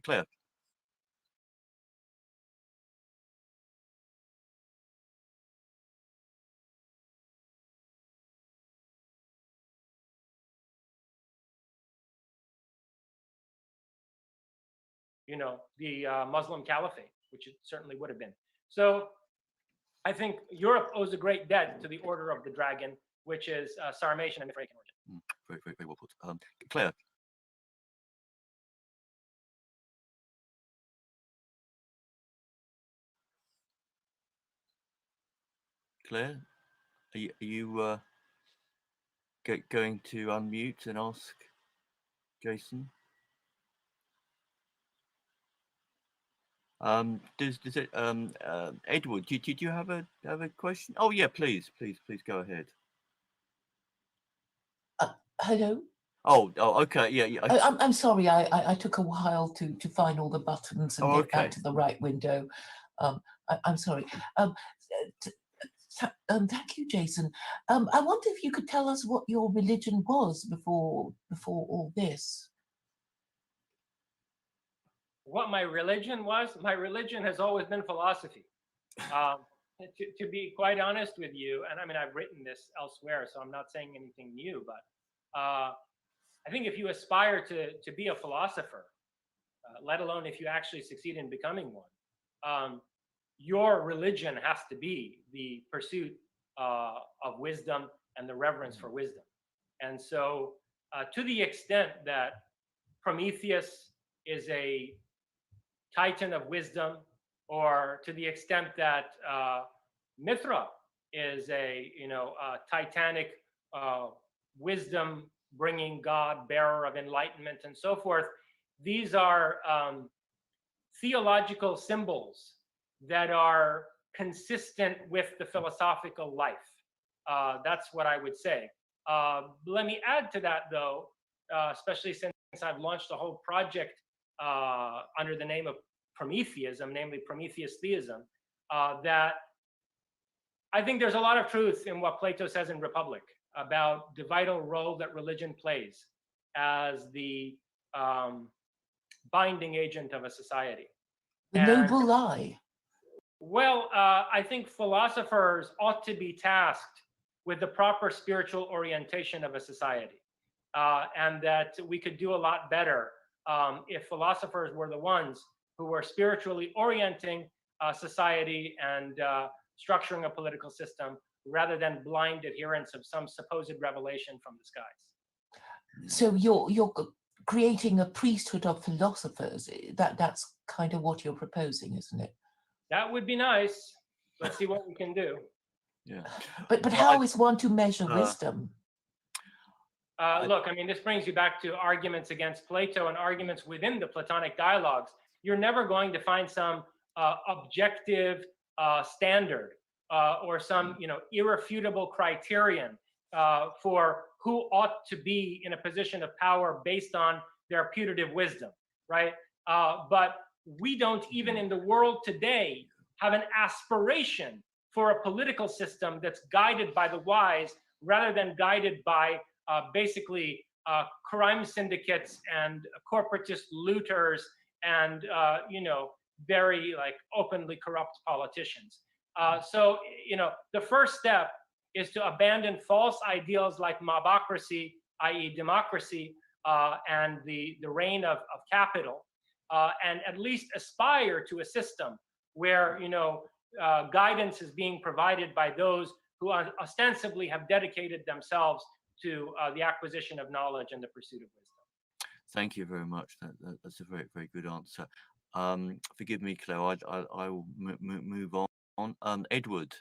Claire. The Muslim Caliphate, which it certainly would have been. So I think Europe owes a great debt to the Order of the Dragon, which is Sarmatian and Mithraic in origin. Very, very, very well put. Claire. Claire, are you going to unmute and ask Jason? Does it Edward? Did you have a question? Oh yeah, please go ahead. Hello. Oh, okay, yeah. I'm sorry. I took a while to find all the buttons and get back to the right window. I'm sorry. Thank you, Jason. I wonder if you could tell us what your religion was before all this. What my religion was? My religion has always been philosophy. To be quite honest with you, and I mean, I've written this elsewhere, so I'm not saying anything new, but I think if you aspire to be a philosopher, let alone if you actually succeed in becoming one, your religion has to be the pursuit of wisdom and the reverence for wisdom. And so to the extent that Prometheus is a titan of wisdom, or to the extent that Mithra is a titanic wisdom bringing God, bearer of enlightenment, and so forth, these are theological symbols that are consistent with the philosophical life. That's what I would say. Let me add to that, though, especially since I've launched a whole project under the name of Prometheism, namely Prometheus theism, that I think there's a lot of truth in what Plato says in Republic about the vital role that religion plays as the binding agent of a society. The noble lie. Well, I think philosophers ought to be tasked with the proper spiritual orientation of a society, and that we could do a lot better if philosophers were the ones who were spiritually orienting society and structuring a political system, rather than blind adherence of some supposed revelation from the skies. So you're creating a priesthood of philosophers. That's kind of what you're proposing, isn't it? That would be nice. Let's see what we can do. Yeah. But how is one to measure wisdom? Look, I mean, this brings you back to arguments against Plato and arguments within the Platonic dialogues. You're never going to find some objective standard or some irrefutable criterion for who ought to be in a position of power based on their putative wisdom, right? But we don't, even in the world today, have an aspiration for a political system that's guided by the wise rather than guided by basically crime syndicates and corporatist looters and very openly corrupt politicians. So the first step is to abandon false ideals like mobocracy, i.e. democracy, and the reign of capital, and at least aspire to a system where guidance is being provided by those who ostensibly have dedicated themselves to the acquisition of knowledge and the pursuit of wisdom. Thank you very much. That's a very, very good answer. Forgive me, Claire. I will move on. Edward,